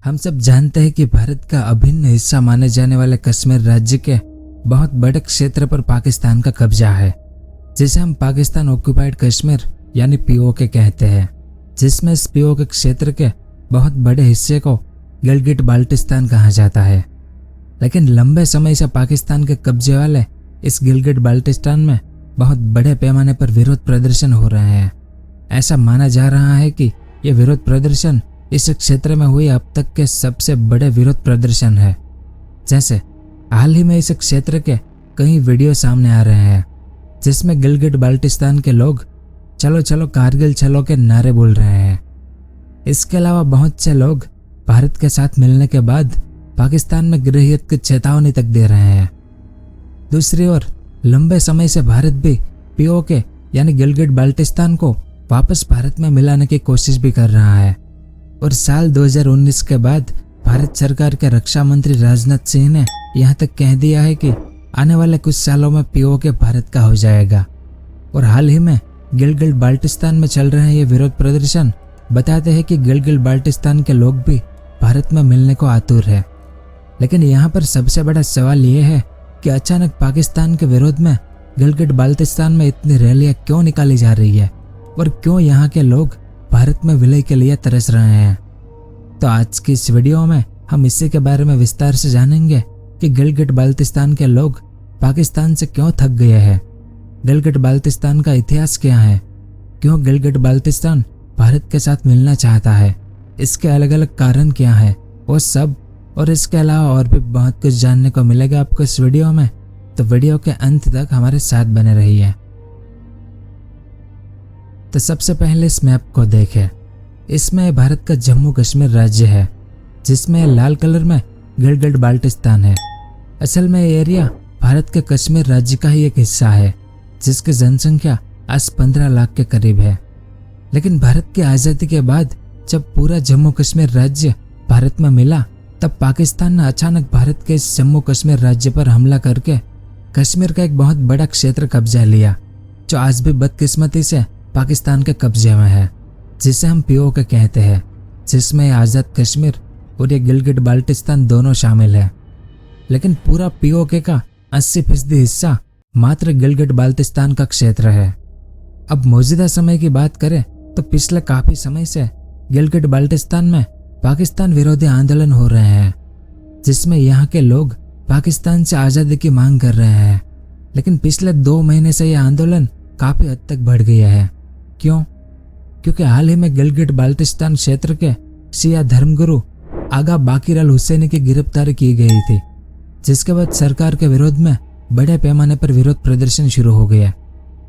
हम सब जानते हैं कि भारत का अभिन्न हिस्सा माने जाने वाले कश्मीर राज्य के बहुत बड़े क्षेत्र पर पाकिस्तान का कब्जा है, जिसे हम पाकिस्तान ऑक्युपाइड कश्मीर यानी पीओके कहते हैं, जिसमें इस पीओके क्षेत्र के बहुत बड़े हिस्से को गिलगिट बाल्टिस्तान कहा जाता है। लेकिन लंबे समय से पाकिस्तान के कब्जे वाले इस गिलगिट बाल्टिस्तान में बहुत बड़े पैमाने पर विरोध प्रदर्शन हो रहे हैं। ऐसा माना जा रहा है कि ये विरोध प्रदर्शन इस क्षेत्र में हुई अब तक के सबसे बड़े विरोध प्रदर्शन है। जैसे हाल ही में इस क्षेत्र के कई वीडियो सामने आ रहे हैं जिसमें गिलगिट बाल्टिस्तान के लोग चलो चलो कारगिल चलो के नारे बोल रहे हैं। इसके अलावा बहुत से लोग भारत के साथ मिलने के बाद पाकिस्तान में गृहयुद्ध की चेतावनी तक दे रहे हैं। दूसरी ओर लंबे समय से भारत भी पीओके यानी गिलगिट बाल्टिस्तान को वापस भारत में मिलाने की कोशिश भी कर रहा है और साल 2019 के बाद भारत सरकार के रक्षा मंत्री राजनाथ सिंह ने यहाँ तक कह दिया है कि आने वाले कुछ सालों में पीओके भारत का हो जाएगा। और हाल ही में गिलगिट बाल्टिस्तान में चल रहे ये विरोध प्रदर्शन बताते हैं कि गिलगिट बाल्टिस्तान के लोग भी भारत में मिलने को आतुर है। लेकिन यहाँ पर सबसे बड़ा सवाल ये है कि अचानक पाकिस्तान के विरोध में गिलगिट बाल्टिस्तान में इतनी रैलियां क्यों निकाली जा रही है और क्यों यहाँ के लोग भारत में विलय के लिए तरस रहे हैं। तो आज की इस वीडियो में हम इसी के बारे में विस्तार से जानेंगे कि गिलगिट बाल्टिस्तान के लोग पाकिस्तान से क्यों थक गए हैं, गिलगिट बाल्टिस्तान का इतिहास क्या है, क्यों गिलगिट बाल्टिस्तान भारत के साथ मिलना चाहता है, इसके अलग अलग कारण क्या है, वो सब और इसके अलावा और भी बहुत कुछ जानने को मिलेगा आपको इस वीडियो में। तो वीडियो के अंत तक हमारे साथ बने रहिए। तो सबसे पहले इस मैप को देखें। इसमें भारत का जम्मू कश्मीर राज्य है जिसमें लाल कलर में गिलगिट बाल्टिस्तान है। असल में ये एरिया भारत के कश्मीर राज्य का ही एक हिस्सा है जिसकी जनसंख्या आज 15 लाख के करीब है। लेकिन भारत की आज़ादी के बाद जब पूरा जम्मू कश्मीर राज्य भारत में मिला तब पाकिस्तान ने अचानक भारत के इस जम्मू कश्मीर राज्य पर हमला करके कश्मीर का एक बहुत बड़ा क्षेत्र कब्जा लिया जो आज भी बदकिस्मती से पाकिस्तान के कब्जे में है, जिसे हम पीओके कहते हैं, जिसमें आज़ाद कश्मीर और ये गिलगिट बाल्टिस्तान दोनों शामिल है। लेकिन पूरा पीओके का 80% हिस्सा मात्र गिलगिट बाल्टिस्तान का क्षेत्र है। अब मौजूदा समय की बात करें तो पिछले काफी समय से गिलगिट बाल्टिस्तान में पाकिस्तान विरोधी आंदोलन हो रहे हैं जिसमें यहाँ के लोग पाकिस्तान से आज़ादी की मांग कर रहे हैं। लेकिन पिछले 2 महीने से यह आंदोलन काफी हद तक बढ़ गया है। क्यों? क्योंकि हाल ही में गिलगिट बाल्टिस्तान क्षेत्र के शिया धर्मगुरु आगा बाकिर अल हुसैनी की गिरफ्तारी की गई थी, जिसके बाद सरकार के विरोध में बड़े पैमाने पर विरोध प्रदर्शन शुरू हो गया।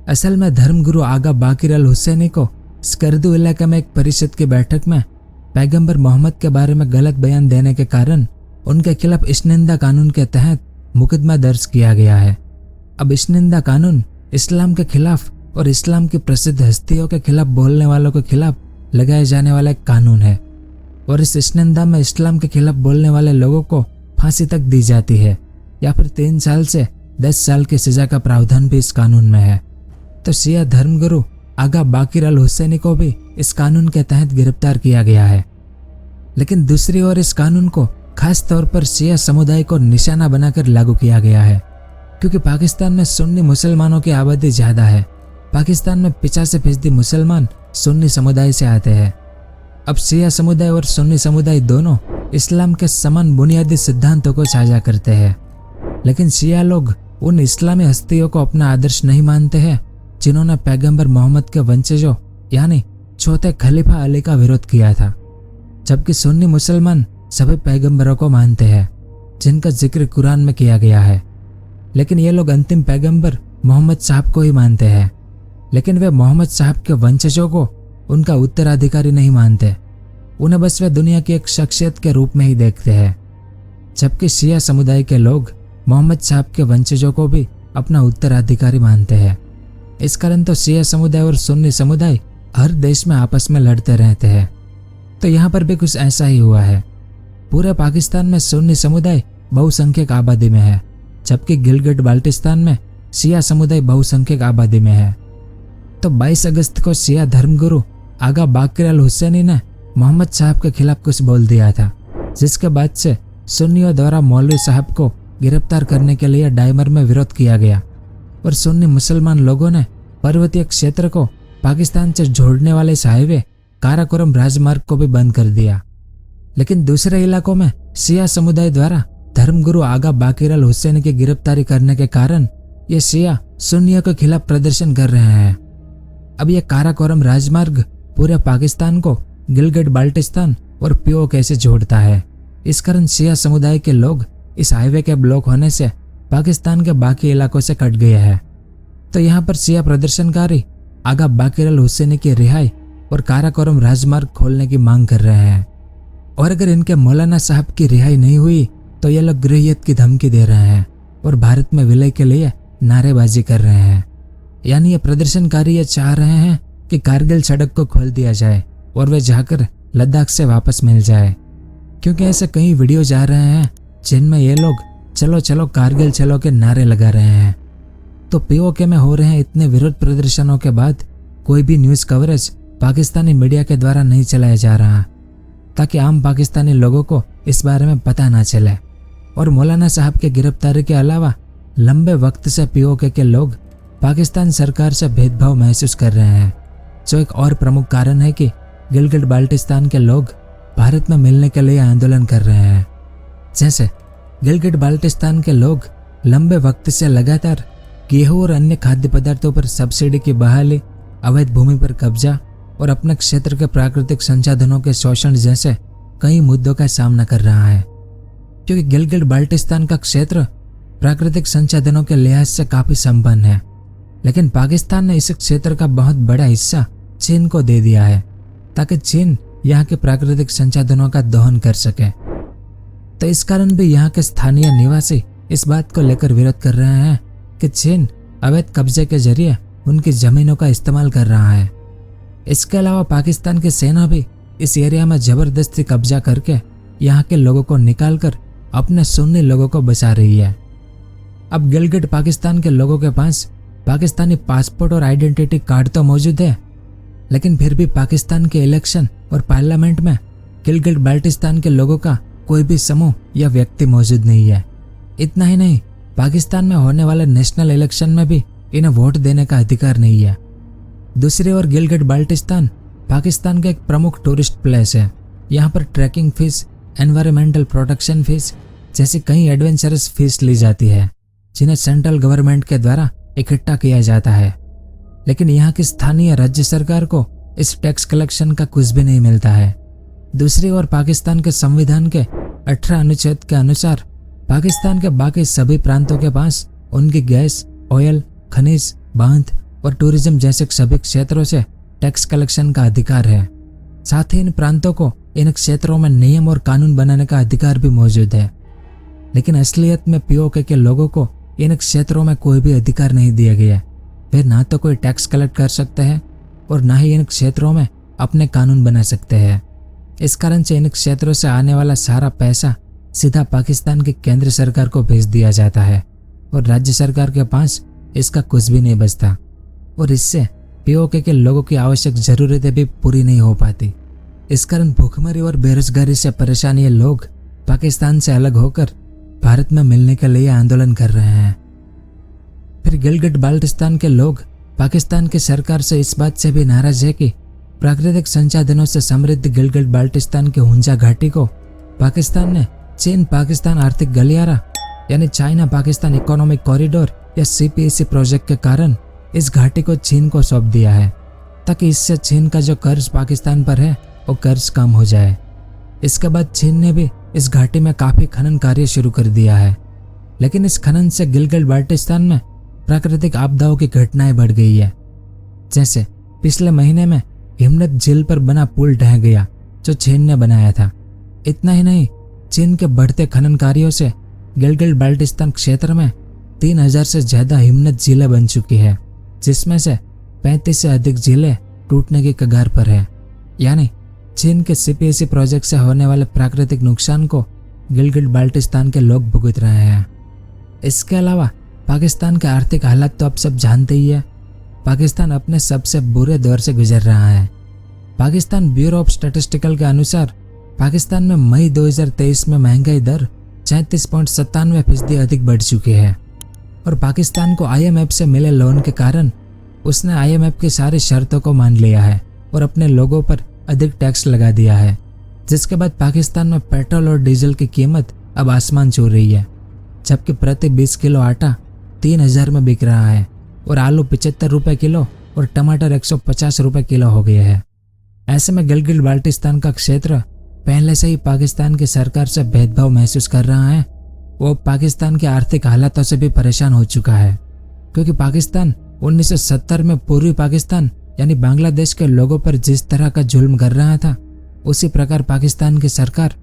असल में धर्मगुरु आगा बाकिर अल हुसैनी को स्कर्दू इलाके में एक परिषद की बैठक में पैगंबर मोहम्मद के बारे में गलत बयान देने के कारण उनके खिलाफ इश्निंदा कानून के तहत मुकदमा दर्ज किया गया है। अब इश्निंदा कानून इस्लाम के खिलाफ और इस्लाम की प्रसिद्ध हस्तियों के खिलाफ बोलने वालों के खिलाफ लगाए जाने वाला एक कानून है और इस इश्निंदा में इस्लाम के खिलाफ बोलने वाले लोगों को फांसी तक दी जाती है या फिर 3 साल से 10 साल की सजा का प्रावधान भी इस कानून में है। तो शिया धर्मगुरु आगा बाकिर अल हुसैनी को भी इस कानून के तहत गिरफ्तार किया गया है। लेकिन दूसरी ओर इस कानून को खास तौर पर शिया समुदाय को निशाना बनाकर लागू किया गया है क्योंकि पाकिस्तान में सुन्नी मुसलमानों की आबादी ज्यादा है। पाकिस्तान में 85% मुसलमान सुन्नी समुदाय से आते हैं। अब शिया समुदाय और सुन्नी समुदाय दोनों इस्लाम के समान बुनियादी सिद्धांतों को साझा करते हैं। लेकिन शिया लोग उन इस्लामी हस्तियों को अपना आदर्श नहीं मानते हैं जिन्होंने पैगंबर मोहम्मद के वंशजों यानी चौथे खलीफा अली का विरोध किया था, जबकि सुन्नी मुसलमान सभी पैगंबरों को मानते हैं जिनका जिक्र कुरान में किया गया है। लेकिन ये लोग अंतिम पैगंबर मोहम्मद साहब को ही मानते हैं, लेकिन वे मोहम्मद साहब के वंशजों को उनका उत्तराधिकारी नहीं मानते। उन्हें बस वे दुनिया की एक शख्सियत के रूप में ही देखते हैं। जबकि शिया समुदाय के लोग मोहम्मद साहब के वंशजों को भी अपना उत्तराधिकारी मानते हैं। इस कारण तो शिया समुदाय और सुन्नी समुदाय हर देश में आपस में लड़ते रहते हैं। तो यहाँ पर भी कुछ ऐसा ही हुआ है। पूरे पाकिस्तान में सुन्नी समुदाय बहुसंख्यक आबादी में है, जबकि गिलगिट बाल्टिस्तान में शिया समुदाय बहुसंख्यक आबादी में है। तो 22 अगस्त को शिया धर्मगुरु आगा बाकिर अल हुसैनी ने मोहम्मद साहब के खिलाफ कुछ बोल दिया था जिसके बाद से सुन्नियों द्वारा मौलवी साहब को गिरफ्तार करने के लिए डाइमर में विरोध किया गया और सुन्नी मुसलमान लोगों ने पर्वतीय क्षेत्र को पाकिस्तान से जोड़ने वाले इस हाईवे काराकोरम राजमार्ग को भी बंद कर दिया। लेकिन दूसरे इलाकों में शिया समुदाय द्वारा धर्मगुरु आगा बाकिर अल हुसैन की गिरफ्तारी करने के कारण ये शिया सुन्नियों के खिलाफ प्रदर्शन कर रहे हैं। अब यह काराकोरम राजमार्ग पूरे पाकिस्तान को गिलगिट बाल्टिस्तान और पीओके से जोड़ता है। इस कारण शिया समुदाय के लोग इस हाईवे के ब्लॉक होने से पाकिस्तान के बाकी इलाकों से कट गए हैं। तो यहाँ पर शिया प्रदर्शनकारी आगा बाकिर अल हुसैन की रिहाई और काराकोरम राजमार्ग खोलने की मांग कर रहे हैं। और अगर इनके मौलाना साहब की रिहाई नहीं हुई तो ये लोग गृहयुद्ध की धमकी दे रहे हैं और भारत में विलय के लिए नारेबाजी कर रहे हैं। यानी ये प्रदर्शनकारी ये चाह रहे हैं कि कारगिल सड़क को खोल दिया जाए और वे जाकर लद्दाख से वापस मिल जाए, क्योंकि ऐसे कई वीडियो जा रहे हैं जिनमें ये लोग चलो चलो कारगिल चलो के नारे लगा रहे हैं। तो पीओके में हो रहे हैं इतने विरोध प्रदर्शनों के बाद कोई भी न्यूज़ कवरेज पाकिस्तानी मीडिया के द्वारा नहीं चलाया जा रहा, ताकि आम पाकिस्तानी लोगों को इस बारे में पता ना चले। और मौलाना साहब के गिरफ्तारी के अलावा लंबे वक्त से पीओके के लोग पाकिस्तान सरकार से भेदभाव महसूस कर रहे हैं, जो एक और प्रमुख कारण है कि गिलगिट बाल्टिस्तान के लोग भारत में मिलने के लिए आंदोलन कर रहे हैं। जैसे गिलगिट बाल्टिस्तान के लोग लंबे वक्त से लगातार गेहूं और अन्य खाद्य पदार्थों पर सब्सिडी की बहाली, अवैध भूमि पर कब्जा और अपने क्षेत्र के प्राकृतिक संसाधनों के शोषण जैसे कई मुद्दों का सामना कर रहा है। क्योंकि गिलगिट बाल्टिस्तान का क्षेत्र प्राकृतिक संसाधनों के लिहाज से काफी संपन्न है, लेकिन पाकिस्तान ने इस क्षेत्र का बहुत बड़ा हिस्सा चीन को दे दिया है ताकि चीन यहाँ के प्राकृतिक संसाधनों का दोहन कर सके। तो इस कारण भी यहाँ के स्थानीय निवासी इस बात को लेकर विरोध कर रहे हैं कि चीन अवैध कब्जे के जरिए उनकी जमीनों का इस्तेमाल कर रहा है। इसके अलावा पाकिस्तान की सेना भी इस एरिया में जबरदस्ती कब्जा करके यहाँ के लोगों को निकालकर अपने सुन्नी लोगों को बचा रही है। अब गिलगिट पाकिस्तान के लोगों के पास पाकिस्तानी पासपोर्ट और आइडेंटिटी कार्ड तो मौजूद है, लेकिन फिर भी पाकिस्तान के इलेक्शन और पार्लियामेंट में गिलगिट बाल्टिस्तान के लोगों का कोई भी समूह या व्यक्ति मौजूद नहीं है। इतना ही नहीं, पाकिस्तान में होने वाले नेशनल इलेक्शन में भी इन्हें वोट देने का अधिकार नहीं है। दूसरी ओर गिलगिट बाल्टिस्तान पाकिस्तान का एक प्रमुख टूरिस्ट प्लेस है। यहाँ पर trekking fees, environmental protection fees जैसी कई एडवेंचरस फीस ली जाती है, जिन्हें सेंट्रल गवर्नमेंट के द्वारा इकट्ठा किया जाता है। लेकिन यहाँ की स्थानीय राज्य सरकार को इस टैक्स कलेक्शन का कुछ भी नहीं मिलता है। दूसरी ओर पाकिस्तान के संविधान के 18 अनुच्छेद के अनुसार पाकिस्तान के बाकी सभी प्रांतों के पास उनकी गैस, ऑयल, खनिज, बांध और टूरिज्म जैसे सभी क्षेत्रों से टैक्स कलेक्शन का अधिकार है। साथ ही इन प्रांतों को इन क्षेत्रों में नियम और कानून बनाने का अधिकार भी मौजूद है। लेकिन असलियत में पीओके के लोगों को इन क्षेत्रों में कोई भी अधिकार नहीं दिया गया। वे ना तो कोई टैक्स कलेक्ट कर सकते हैं और ना ही इन क्षेत्रों में अपने कानून बना सकते हैं। इस कारण से इन क्षेत्रों से आने वाला सारा पैसा सीधा पाकिस्तान की केंद्र सरकार को भेज दिया जाता है और राज्य सरकार के पास इसका कुछ भी नहीं बचता, और इससे पीओके के लोगों की आवश्यक जरूरतें भी पूरी नहीं हो पाती। इस कारण भूखमरी और बेरोजगारी से परेशान ये लोग पाकिस्तान से अलग होकर भारत में मिलने के लिए आंदोलन कर रहे हैं। फिर गिलगिट बाल्टिस्तान के लोग पाकिस्तान की सरकार से इस बात से भी नाराज है कि प्राकृतिक संसाधनों से समृद्ध गिलगिट बाल्टिस्तान की हुंजा घाटी को पाकिस्तान ने चीन पाकिस्तान आर्थिक गलियारा यानी चाइना पाकिस्तान इकोनॉमिक कॉरिडोर या सीपीईसी प्रोजेक्ट के कारण इस घाटी को चीन को सौंप दिया है, ताकि इससे चीन का जो कर्ज पाकिस्तान पर है वो कर्ज कम हो जाए। इसके बाद चीन ने भी इस घाटी में काफी खनन कार्य शुरू कर दिया है, लेकिन इस खनन से गिलगिट बाल्टिस्तान में प्राकृतिक आपदाओं की घटनाएं बढ़ गई है। जैसे पिछले महीने में हिमनद झील पर बना पुल ढह गया जो चीन ने बनाया था। इतना ही नहीं, चीन के बढ़ते खनन कार्यों से गिलगिट बाल्टिस्तान क्षेत्र में 3000 से ज्यादा हिमनद झीलें बन चुकी है, जिसमें से 35 से अधिक झीलें टूटने की कगार पर है। यानी चीन के सीपीईसी प्रोजेक्ट से होने वाले प्राकृतिक नुकसान को गिलगिट बाल्टिस्तान के लोग भुगत रहे हैं। इसके अलावा पाकिस्तान के आर्थिक हालात तो आप सब जानते ही है। पाकिस्तान अपने सबसे बुरे दौर से गुजर रहा है। पाकिस्तान ब्यूरो ऑफ स्टैटिस्टिकल के अनुसार पाकिस्तान में मई 2023 में महंगाई दर 34.97% अधिक बढ़ चुकी है और पाकिस्तान को IMF से मिले लोन के कारण उसने IMF की सारी शर्तों को मान लिया है और अपने लोगों पर अधिक टैक्स लगा दिया है, जिसके बाद पाकिस्तान में पेट्रोल और डीजल की कीमत अब आसमान छू रही है, जबकि प्रति 20 किलो आटा 3000 में बिक रहा है और आलू 75 रुपये किलो और टमाटर 150 रुपये किलो हो गए हैं। ऐसे में गिलगित बाल्टिस्तान का क्षेत्र पहले से ही पाकिस्तान की सरकार से भेदभाव महसूस कर रहा है। वो पाकिस्तान की आर्थिक हालातों से भी परेशान हो चुका है, क्योंकि पाकिस्तान 1970 में पूर्वी पाकिस्तान यानी बांग्लादेश के लोगों पर जिस तरह का जुल्म कर रहा था, उसी प्रकार पाकिस्तान की सरकार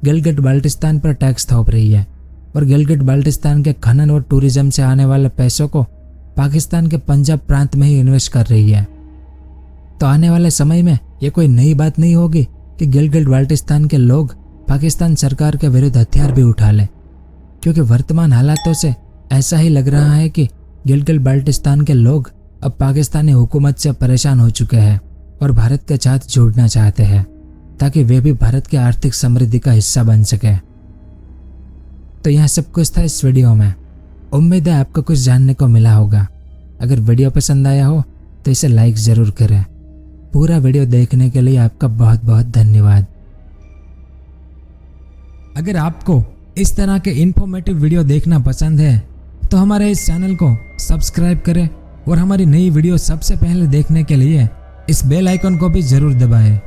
गिलगित बाल्टिस्तान पर टैक्स थोप रही है और गिलगित बाल्टिस्तान के खनन और टूरिज्म से आने वाले पैसों को पाकिस्तान के पंजाब प्रांत में ही इन्वेस्ट कर रही है। तो आने वाले समय में ये कोई नई बात नहीं होगी कि गिलगित बाल्टिस्तान के लोग पाकिस्तान सरकार के विरुद्ध हथियार भी उठा लें, क्योंकि वर्तमान हालातों से ऐसा ही लग रहा है कि गिलगित बाल्टिस्तान के लोग अब पाकिस्तानी हुकूमत से परेशान हो चुके हैं और भारत के साथ जुड़ना चाहते हैं ताकि वे भी भारत की आर्थिक समृद्धि का हिस्सा बन सके। तो यह सब कुछ था इस वीडियो में। उम्मीद है आपको कुछ जानने को मिला होगा। अगर वीडियो पसंद आया हो तो इसे लाइक ज़रूर करें। पूरा वीडियो देखने के लिए आपका बहुत बहुत धन्यवाद। अगर आपको इस तरह के इन्फॉर्मेटिव वीडियो देखना पसंद है तो हमारे इस चैनल को सब्सक्राइब करें और हमारी नई वीडियो सबसे पहले देखने के लिए इस बेल आइकन को भी ज़रूर दबाएं।